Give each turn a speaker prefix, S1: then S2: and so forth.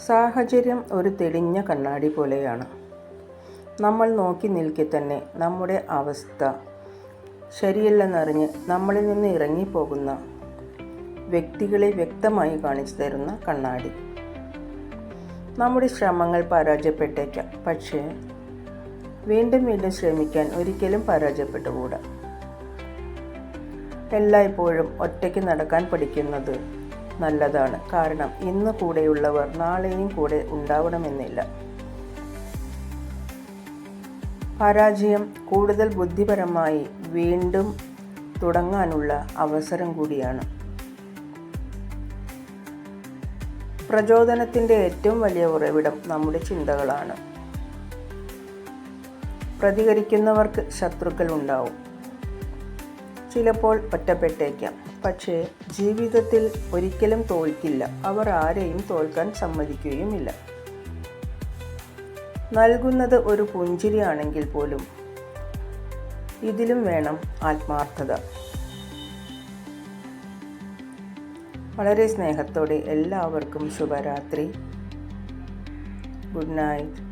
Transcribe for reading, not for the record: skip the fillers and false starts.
S1: സാഹചര്യം ഒരു തെളിഞ്ഞ കണ്ണാടി പോലെയാണ്. നമ്മൾ നോക്കി നിൽക്കെ തന്നെ നമ്മുടെ അവസ്ഥ ശരിയല്ലെന്നറിഞ്ഞ് നമ്മളിൽ നിന്ന് ഇറങ്ങിപ്പോകുന്ന വ്യക്തികളെ വ്യക്തമായി കാണിച്ചു തരുന്ന കണ്ണാടി. നമ്മുടെ ശ്രമങ്ങൾ പരാജയപ്പെട്ടേക്കാം, പക്ഷേ വീണ്ടും വീണ്ടും ശ്രമിക്കാൻ ഒരിക്കലും പരാജയപ്പെട്ടുകൂടാ. എല്ലായ്പ്പോഴും ഒറ്റയ്ക്ക് നടക്കാൻ പഠിക്കുന്നത് നല്ലതാണ്. കാരണം ഇന്ന് കൂടെയുള്ളവർ നാളെയും കൂടെ ഉണ്ടാവണമെന്നില്ല. പരാജയം കൂടുതൽ ബുദ്ധിപരമായി വീണ്ടും തുടങ്ങാനുള്ള അവസരം കൂടിയാണ്. പ്രചോദനത്തിൻ്റെ ഏറ്റവും വലിയ ഉറവിടം നമ്മുടെ ചിന്തകളാണ്. പ്രതികരിക്കുന്നവർക്ക് ശത്രുക്കൾ ഉണ്ടാവും, ചിലപ്പോൾ ഒറ്റപ്പെട്ടേക്കാം, പക്ഷേ ജീവിതത്തിൽ ഒരിക്കലും തോൽക്കില്ല. അവർ ആരെയും തോൽക്കാൻ സമ്മതിക്കുകയുമില്ല. നൽകുന്നത് ഒരു പുഞ്ചിരിയാണെങ്കിൽ പോലും ഇതിലും വേണം ആത്മാർത്ഥത. വളരെ സ്നേഹത്തോടെ എല്ലാവർക്കും ശുഭരാത്രി. Good night.